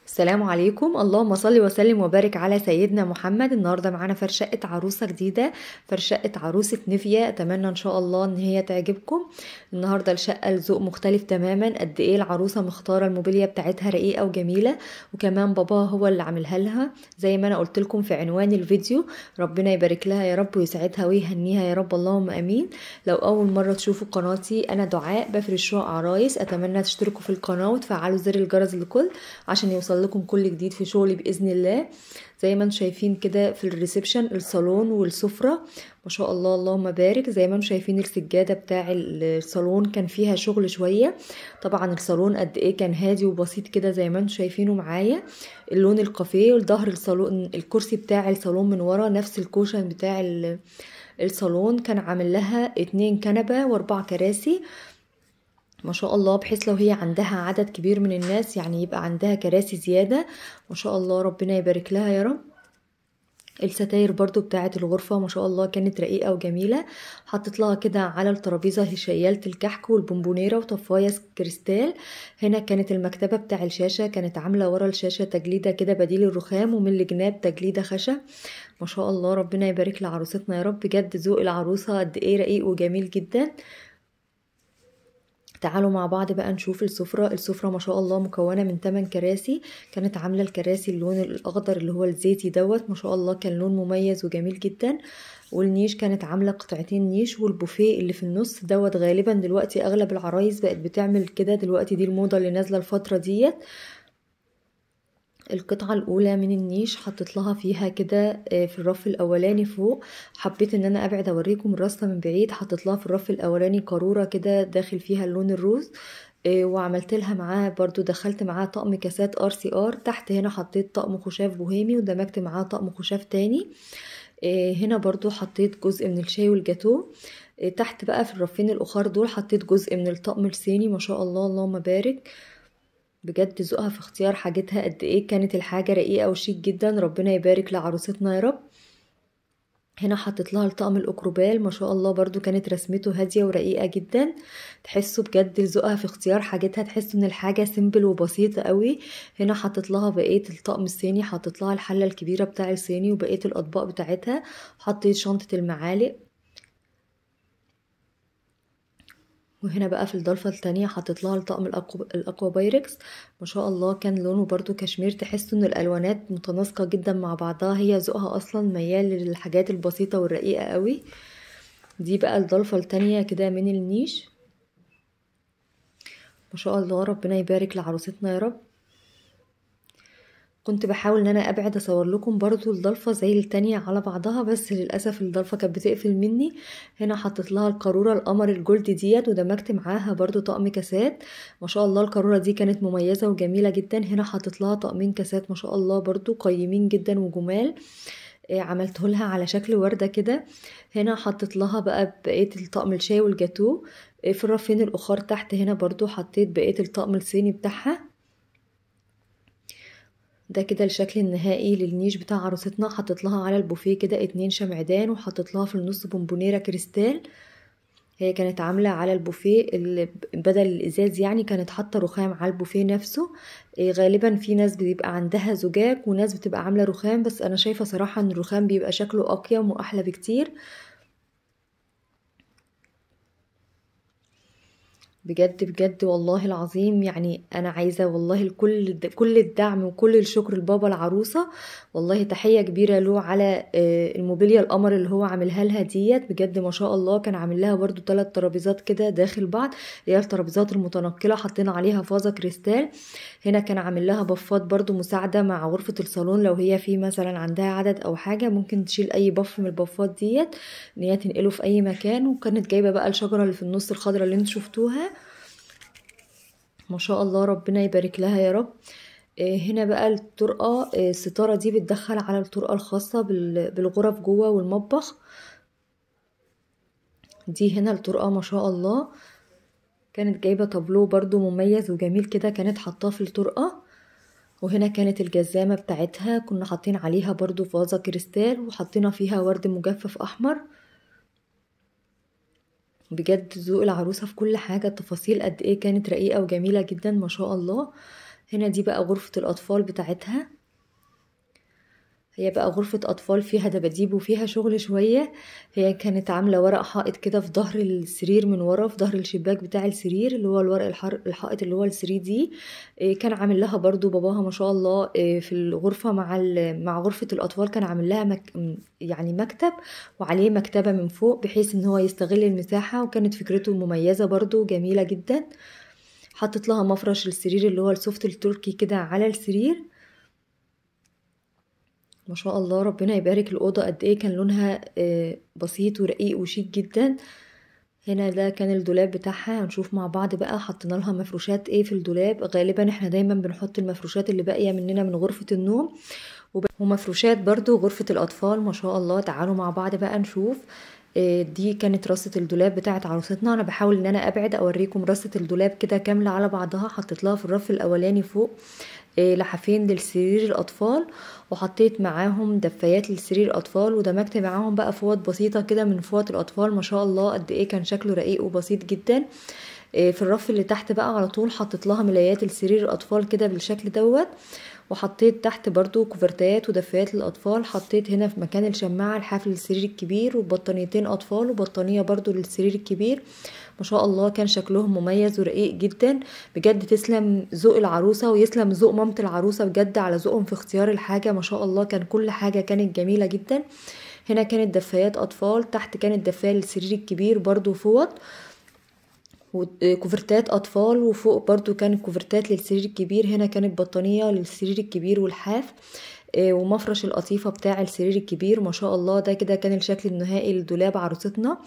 السلام عليكم. اللهم صل وسلم وبارك على سيدنا محمد. النهارده معانا فرشقة عروسة جديدة، فرشقة عروسة نيفيا. اتمنى ان شاء الله ان هي تعجبكم. النهارده الشقة الذوق مختلف تماما. قد ايه العروسة مختارة الموبيليا بتاعتها رقيقة وجميلة، وكمان باباها هو اللي عاملها لها زي ما انا قلت لكم في عنوان الفيديو. ربنا يبارك لها يا رب ويسعدها ويهنيها يا رب، اللهم امين. لو اول مرة تشوفوا قناتي، انا دعاء بفرش شقق عرايس. اتمنى تشتركوا في القناة وتفعلوا زر الجرس للكل عشان يوصل لكم كل جديد في شغلي باذن الله. زي ما انتم شايفين كده في الريسبشن، الصالون والسفرة ما شاء الله اللهم بارك. زي ما انتم شايفين السجادة بتاع الصالون كان فيها شغل شوية. طبعا الصالون قد ايه كان هادي وبسيط كده زي ما انتم شايفينه معايا. اللون الكافيه والظهر الصالون، الكرسي بتاع الصالون من ورا نفس الكوشن بتاع الصالون. كان عامل لها 2 كنبة و4 كراسي ما شاء الله، بحيث لو هي عندها عدد كبير من الناس يعني يبقى عندها كراسي زيادة ما شاء الله. ربنا يبارك لها يا رب. الستاير برضو بتاعة الغرفة ما شاء الله كانت رقيقة وجميلة. حطت لها كده على الترابيزة شيالة الكحك والبونبونيرة وطفاية كريستال. هنا كانت المكتبة بتاع الشاشة، كانت عاملة ورا الشاشة تجليدة كده بديل الرخام، ومن الجناب تجليدة خشب ما شاء الله. ربنا يبارك لعروستنا يا رب. بجد ذوق العروسة قد ايه رقيق وجميل جدا. تعالوا مع بعض بقى نشوف السفرة ما شاء الله مكونة من 8 كراسي. كانت عاملة الكراسي اللون الأخضر اللي هو الزيتي دوت ما شاء الله، كان لون مميز وجميل جدا. والنيش كانت عاملة قطعتين نيش، والبوفيه اللي في النص دوت غالبا دلوقتي أغلب العرايس بقت بتعمل كده دلوقتي، دي الموضة اللي نازلة الفترة ديت. القطعة الأولى من النيش حطيت لها فيها كده في الرف الأولاني فوق. حبيت ان انا ابعد اوريكم الرصة من بعيد. حطيت لها في الرف الأولاني قارورة كده داخل فيها اللون الروز، وعملت لها معاها برضو، دخلت معاها طقم كاسات RCR. تحت هنا حطيت طقم خشاف بوهيمي ودمجت معاه طقم خشاف تاني. هنا برضو حطيت جزء من الشاي والجاتو. تحت بقى في الرفين الأخر دول حطيت جزء من الطقم الصيني ما شاء الله اللهم بارك. بجد ذوقها في اختيار حاجتها قد ايه كانت الحاجة رقيقة وشيك جدا. ربنا يبارك لعروستنا يا رب. هنا حطيت لها الطقم الاكروبال ما شاء الله، برضو كانت رسمته هادية ورقيقة جدا. تحسوا بجد ذوقها في اختيار حاجتها، تحسوا ان الحاجة سيمبل وبسيطة قوي. هنا حطيت لها بقية الطقم الصيني، حطيت لها الحلة الكبيرة بتاع الصيني وبقية الاطباق بتاعتها. حطيت شنطة المعالق. وهنا بقى في الضلفة التانية حطيت لها الطقم الاكوا بايركس ما شاء الله، كان لونه برضو كشمير. تحسوا ان الالوانات متناسقة جدا مع بعضها، هي ذوقها اصلا ميال للحاجات البسيطة والرقيقة قوي. دي بقى الضلفة التانية كده من النيش ما شاء الله. ربنا يبارك لعروستنا يا رب. كنت بحاول ان انا ابعد اصور لكم برضو الضلفة زي التانية على بعضها، بس للأسف الضلفة كانت بتقفل مني. هنا حطيت لها القارورة القمر الجولد ديت ودمجت معاها برضو طقم كاسات ما شاء الله. القارورة دي كانت مميزة وجميلة جدا. هنا حطيت لها طقمين كاسات ما شاء الله برضو قيمين جدا وجمال. عملته لها على شكل وردة كده. هنا حطيت لها بقى بقية الطقم الشاي والجاتو. في الرفين الأخر تحت هنا برضو حطيت بقية الطقم الصيني بتاعها. ده كده الشكل النهائي للنيش بتاع عروستنا. حطيت لها على البوفيه كده 2 شمعدان، وحطيت لها في النص بونبونيرة كريستال. هي كانت عاملة على البوفيه بدل الإزاز يعني كانت حاطة رخام على البوفيه نفسه. غالبا في ناس بيبقى عندها زجاج وناس بتبقى عاملة رخام، بس أنا شايفة صراحة إن الرخام بيبقى شكله أقيم وأحلى بكتير. بجد بجد والله العظيم، يعني انا عايزه والله كل الدعم وكل الشكر لبابا العروسه. والله تحيه كبيره له على الموبيليا القمر اللي هو عاملها لها ديت. بجد ما شاء الله. كان عامل لها برضو 3 ترابيزات كده داخل بعض، اللي هي الترابيزات المتنقله، حطينا عليها فازه كريستال. هنا كان عامل لها بفات برضو مساعده مع غرفه الصالون، لو هي في مثلا عندها عدد او حاجه ممكن تشيل اي بف من البفات ديت ان هي تنقله في اي مكان. وكانت جايبه بقى الشجره اللي في النص الخضراء اللي انتوا شفتوها ما شاء الله. ربنا يبارك لها يا رب. هنا بقى الطرقة، الستارة دي بتدخل على الطرقة الخاصة بالغرف جوه والمطبخ. دي هنا الطرقة ما شاء الله. كانت جايبة طابلو برضو مميز وجميل كده، كانت حطاه في الطرقة. وهنا كانت الجزامة بتاعتها كنا حاطين عليها برضو فازة كريستال وحطينا فيها ورد مجفف أحمر. بجد ذوق العروسة في كل حاجة، التفاصيل قد ايه كانت رقيقة وجميلة جدا ما شاء الله. هنا دي بقى غرفة الاطفال بتاعتها. هي بقى غرفة أطفال فيها دباديب وفيها شغل شوية. هي كانت عاملة ورق حائط كده في ظهر السرير من ورا، في ظهر الشباك بتاع السرير، اللي هو الورق الحائط اللي هو ال3D. كان عامل لها برضو باباها ما شاء الله في الغرفة مع غرفة الأطفال، كان عامل لها يعني مكتب وعليه مكتبة من فوق، بحيث ان هو يستغل المساحة، وكانت فكرته مميزة برضو جميلة جدا. حطت لها مفرش السرير اللي هو السوفت التركي كده على السرير. ما شاء الله ربنا يبارك. الأوضة قد ايه كان لونها بسيط ورقيق وشيك جدا. هنا ده كان الدولاب بتاعها. هنشوف مع بعض بقى حطينا لها مفروشات ايه في الدولاب. غالبا احنا دايما بنحط المفروشات اللي باقيه مننا من غرفة النوم، ومفروشات برضو غرفة الأطفال. ما شاء الله. تعالوا مع بعض بقى نشوف. دي كانت رصة الدولاب بتاعت عروستنا. انا بحاول ان انا ابعد اوريكم رصة الدولاب كده كاملة على بعضها. حطيت لها في الرف الاولاني فوق لحافين للسرير الاطفال، وحطيت معاهم دفايات للسرير الاطفال، ودمجت معاهم بقى فوط بسيطة كده من فوط الاطفال. ما شاء الله قد ايه كان شكله رقيق وبسيط جدا. في الرف اللي تحت بقى على طول حطيت لها ملايات السرير الاطفال كده بالشكل دوت، وحطيت تحت برضو كوفرتات ودفايات للاطفال. حطيت هنا في مكان الشماعة الحافل للسرير الكبير، وبطانيتين اطفال وبطانية برضو للسرير الكبير. ما شاء الله كان شكلهم مميز ورقيق جدا. بجد تسلم ذوق العروسة ويسلم ذوق مامة العروسة بجد على ذوقهم في اختيار الحاجة. ما شاء الله كان كل حاجة كانت جميلة جدا. هنا كانت دفايات اطفال، تحت كانت دفاية للسرير الكبير برضو فوط، وكوفرتات اطفال، وفوق برضو كانت كوفرتات للسرير الكبير. هنا كانت بطانية للسرير الكبير والحاف، ومفرش القطيفة بتاع السرير الكبير. ما شاء الله ده كده كان الشكل النهائي لدولاب عروستنا.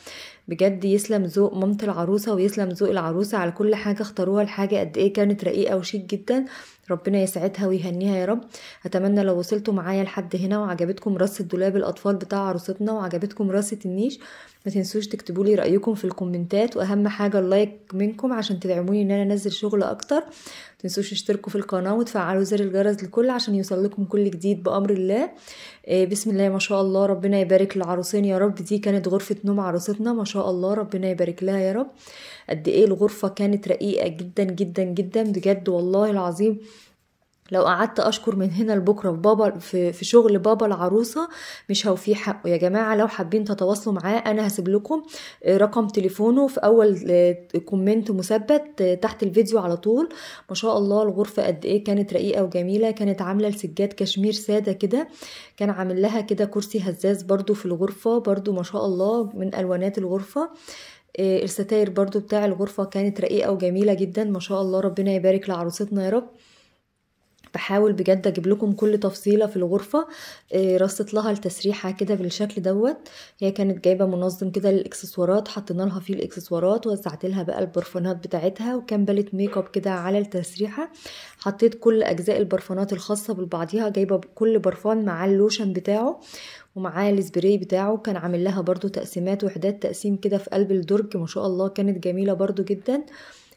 بجد يسلم ذوق مامة العروسة ويسلم ذوق العروسة على كل حاجة اختاروها. الحاجة قد ايه كانت رقيقة وشيك جدا. ربنا يسعدها ويهنيها يا رب. اتمنى لو وصلتوا معايا لحد هنا وعجبتكم رصة دولاب الاطفال بتاع عروستنا وعجبتكم رصة النيش، ما تنسوش تكتبوا لي رايكم في الكومنتات، واهم حاجه اللايك منكم عشان تدعموني ان انا انزل شغل اكتر. ما تنسوش تشتركوا في القناه وتفعلوا زر الجرس للكل عشان يوصل لكم كل جديد بامر الله. بسم الله ما شاء الله. ربنا يبارك للعروسين يا رب. دي كانت غرفه نوم عروستنا. ما شاء الله ربنا يبارك لها يا رب. قد ايه الغرفه كانت رقيقه جدا جدا جدا بجد والله العظيم. لو قعدت اشكر من هنا لبكره في بابا في شغل بابا العروسه مش هوفيه حقه يا جماعه. لو حابين تتواصلوا معاه انا هسيب لكم رقم تليفونه في اول كومنت مثبت تحت الفيديو على طول. ما شاء الله الغرفه قد ايه كانت رقيقه وجميله. كانت عامله لسجاد كشمير ساده كده، كان عامل لها كده كرسي هزاز برضو في الغرفه برضو ما شاء الله من الوانات الغرفه. الستاير برضو بتاع الغرفه كانت رقيقه وجميله جدا. ما شاء الله ربنا يبارك لعروستنا يا رب. بحاول بجد اجيب لكم كل تفصيله في الغرفه. رصت لها التسريحه كده بالشكل دوت. هي كانت جايبه منظم كده للاكسسوارات، حطينا لها فيه الاكسسوارات، ووزعت لها بقى البرفانات بتاعتها، وكان بالت ميك اب كده على التسريحه. حطيت كل اجزاء البرفانات الخاصه ببعضها، جايبه كل برفان معاه اللوشن بتاعه ومعاه السبراي بتاعه. كان عامل لها برضو تقسيمات وحدات تقسيم كده في قلب الدرج. ما شاء الله كانت جميله برضو جدا.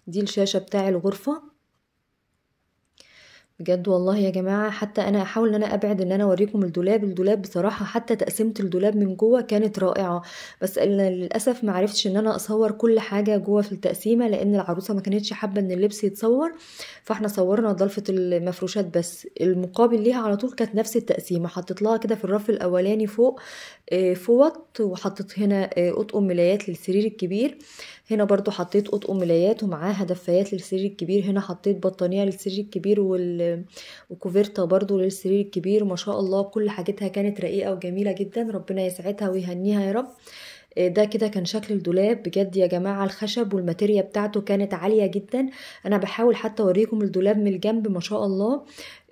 دي الشاشه بتاع الغرفه بجد والله يا جماعه. حتى انا احاول ان انا ابعد ان انا اوريكم الدولاب بصراحه. حتى تقسيمه الدولاب من جوه كانت رائعه، بس للاسف ما عرفتش ان انا اصور كل حاجه جوه في التقسيمه، لان العروسه ما كانتش حابه ان اللبس يتصور، فاحنا صورنا ضلفه المفروشات بس. المقابل ليها على طول كانت نفس التقسيمه. حطيت لها كده في الرف الاولاني فوق فوط، وحطيت هنا اطقم ملايات للسرير الكبير. هنا برضو حطيت اطقم ملايات ومعاها دفايات للسرير الكبير. هنا حطيت بطانية للسرير الكبير وكوفرتا برضو للسرير الكبير. ما شاء الله كل حاجتها كانت رقيقة وجميلة جدا. ربنا يسعدها ويهنيها يا رب. ده كده كان شكل الدولاب بجد يا جماعة. الخشب والماتيريا بتاعته كانت عالية جدا. انا بحاول حتى اوريكم الدولاب من الجنب. ما شاء الله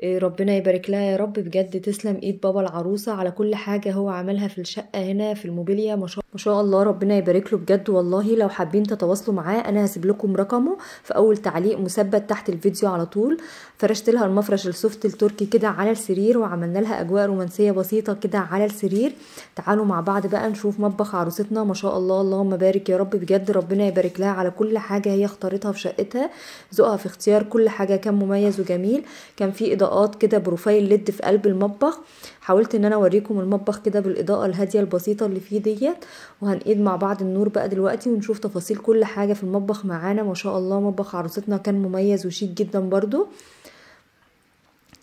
ربنا يبارك لها يا رب. بجد تسلم ايد بابا العروسة على كل حاجة هو عملها في الشقة هنا في الموبيليا. ما شاء الله ربنا يبارك له بجد والله. لو حابين تتواصلوا معاه انا هسيب لكم رقمه في اول تعليق مثبت تحت الفيديو على طول. فرشت لها المفرش السوفت التركي كده على السرير، وعملنا لها اجواء رومانسية بسيطة كده على السرير. تعالوا مع بعض بقى نشوف مطبخ عروستنا. ما شاء الله اللهم بارك يا رب. بجد ربنا يبارك لها على كل حاجة هي اختارتها في شقتها. ذوقها في اختيار كل حاجة كان مميز وجميل. كان في اضاءات كده بروفايل ليد في قلب المطبخ. حاولت ان انا اوريكم المطبخ كده بالاضاءة الهادية البسيطة اللي فيه ديت. وهنقيد مع بعض النور بقى دلوقتي ونشوف تفاصيل كل حاجة في المطبخ معانا. ما شاء الله مطبخ عروستنا كان مميز وشيك جدا برضو.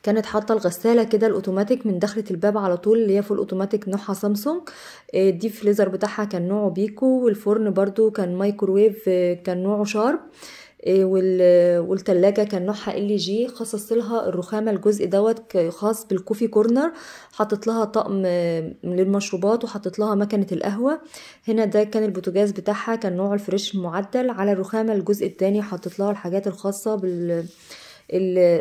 كانت حاطه الغساله كده الاوتوماتيك من دخلة الباب على طول، اللي هي فول اوتوماتيك نوعها سامسونج. الديب فريزر بتاعها كان نوعه بيكو، والفرن برضو كان مايكروويف كان نوعه شارب. والتلاجة كان نوعها ال جي. خصصت لها الرخامة الجزء دوت خاص بالكوفي كورنر، حطت لها طقم للمشروبات، وحطت لها مكنة القهوة. هنا ده كان البوتاجاز بتاعها كان نوع الفريش المعدل. على الرخامة الجزء التاني حطت لها الحاجات الخاصة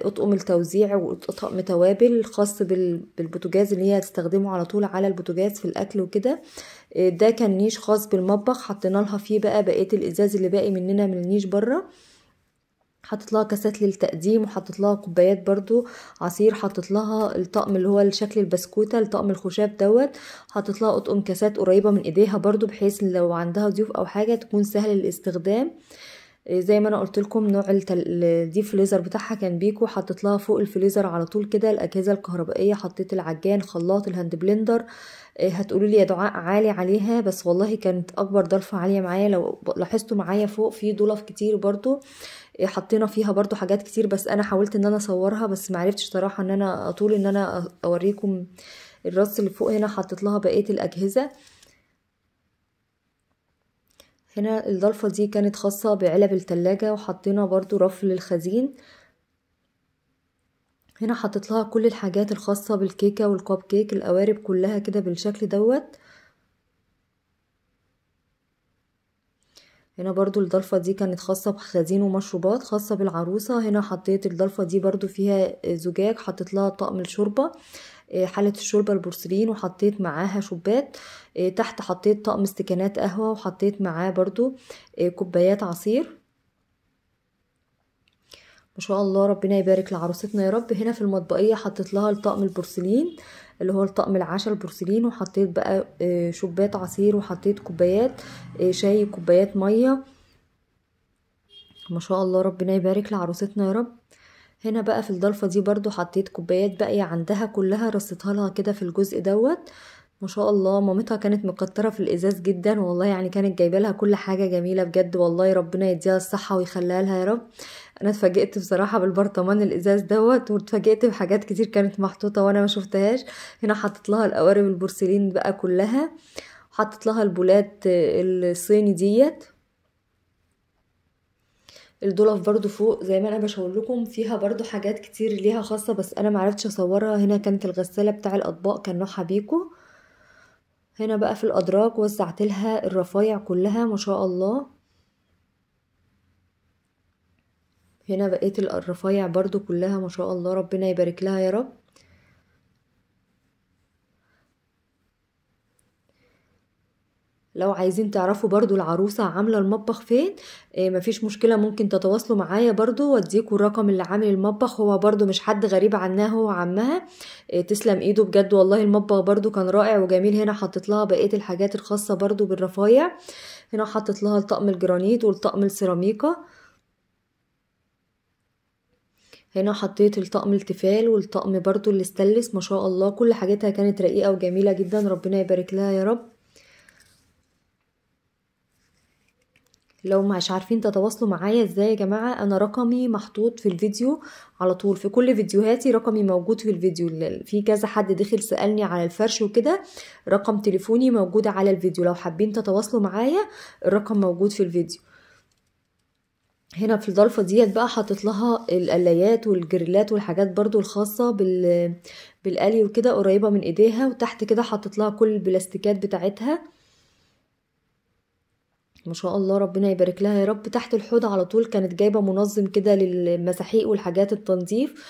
اطقم التوزيع وطقم توابل خاص بالبوتاجاز اللي هي هتستخدمه على طول على البوتاجاز في الاكل وكده. ده كان نيش خاص بالمطبخ، حطينا لها فيه بقى بقيه الازاز اللي باقي مننا من النيش بره. حطت لها كاسات للتقديم، وحطت لها كوبايات برضو عصير. حطت لها الطقم اللي هو الشكل البسكوته، الطقم الخشاب دوت. حطت لها اطقم كاسات قريبه من ايديها برضو، بحيث لو عندها ضيوف او حاجه تكون سهل الاستخدام. زي ما انا قلت لكم نوع الديب فريزر بتاعها كان بيكو. حطيت لها فوق الفريزر على طول كده الاجهزه الكهربائيه، حطيت العجان، خلاط، الهاند بلندر. هتقولوا لي يا دعاء عالي عليها، بس والله كانت اكبر ضلفه عاليه معايا. لو لاحظتوا معايا فوق في ضلف كتير برضو حطينا فيها برضو حاجات كتير، بس انا حاولت ان انا اصورها بس معرفتش صراحه ان انا اطول ان انا اوريكم الرص اللي فوق. هنا حطيت لها بقيه الاجهزه. هنا الضلفة دي كانت خاصة بعلب التلاجة، وحطينا برضو رف للخزين. هنا حطيت لها كل الحاجات الخاصة بالكيكة والكوب كيك، القوارب كلها كده بالشكل دوت. هنا برضو الضلفة دي كانت خاصة بخزين ومشروبات خاصة بالعروسة. هنا حطيت الضلفة دي برضو فيها زجاج، حطيت لها طقم الشوربة، حالة الشوربة البورسلين، وحطيت معاها شوبات. تحت حطيت طقم استكانات قهوة، وحطيت معاه برضو كوبايات عصير. ما شاء الله ربنا يبارك لعروستنا يا رب. هنا في المطبقية حطيت لها الطقم البورسلين اللي هو الطقم العشاء البورسلين، وحطيت بقى شوبات عصير، وحطيت كوبايات شاي، كوبايات مية. ما شاء الله ربنا يبارك لعروستنا يا رب. هنا بقى في الضلفة دي برضو حطيت كوبايات باقية عندها كلها، رصيتها لها كده في الجزء دوت. ما شاء الله مامتها كانت مكترة في الازاز جدا والله، يعني كانت جايبه لها كل حاجة جميلة بجد والله. ربنا يديها الصحة ويخليها لها يا رب. انا اتفاجئت بصراحة بالبرطمان الازاز دوت، واتفاجئت بحاجات كتير كانت محطوطة وانا ما شفتهاش. هنا حطت لها القوارب البورسلين بقى كلها، حطت لها البولات الصيني ديت. الدولاب برضو فوق زي ما انا بشاور لكم فيها برضو حاجات كتير ليها خاصة، بس انا معرفتش اصورها. هنا كانت الغسالة بتاع الاطباق كان نوعها بيكو. هنا بقى في الادراج وزعت لها الرفايع كلها ما شاء الله. هنا بقيت الرفايع برضو كلها ما شاء الله ربنا يبارك لها يا رب. لو عايزين تعرفوا برضو العروسة عاملة المطبخ فين، مفيش مشكلة، ممكن تتواصلوا معايا برضو واديكوا الرقم اللي عامل المطبخ. هو برضو مش حد غريب عنها، هو عمها. تسلم ايده بجد والله، المطبخ برضو كان رائع وجميل. هنا حطت لها بقية الحاجات الخاصة برضو بالرفايع. هنا حطت لها الطقم الجرانيت والطقم السيراميكا. هنا حطيت الطقم التيفال والطقم برضو الاستانلس. ما شاء الله كل حاجاتها كانت رقيقة وجميلة جدا، ربنا يبارك لها يا رب. لو مش عارفين تتواصلوا معايا ازاي يا جماعة، انا رقمي محطوط في الفيديو على طول، في كل فيديوهاتي رقمي موجود في الفيديو. في كذا حد دخل سألني على الفرش وكده، رقم تليفوني موجود على الفيديو. لو حابين تتواصلوا معايا الرقم موجود في الفيديو. هنا في الضلفة ديت بقى حطت لها القلايات والجريلات والحاجات برضو الخاصة بالقلي وكده قريبة من ايديها. وتحت كده حطت لها كل البلاستيكات بتاعتها ما شاء الله ربنا يبارك لها يا رب. تحت الحوض على طول كانت جايبة منظم كده للمساحيق والحاجات التنظيف،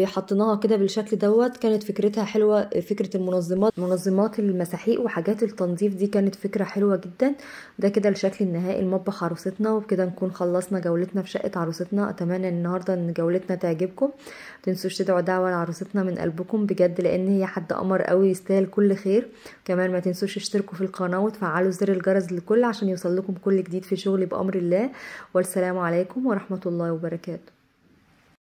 حطيناها كده بالشكل دوت. كانت فكرتها حلوة، فكرة منظمات المساحيق وحاجات التنظيف دي كانت فكرة حلوة جدا. ده كده الشكل النهائي المطبخ عروستنا. وبكده نكون خلصنا جولتنا في شقة عروستنا. اتمنى النهاردة ان جولتنا تعجبكم. متنسوش تدعوا دعوة لعروستنا من قلبكم بجد، لان هي حد قمر قوي يستاهل كل خير. كمان ما تنسوش اشتركوا في القناة وتفعلوا زر الجرس للكل عشان يوصل لكم كل جديد في شغلي بأمر الله. والسلام عليكم ورحمة الله وبركاته.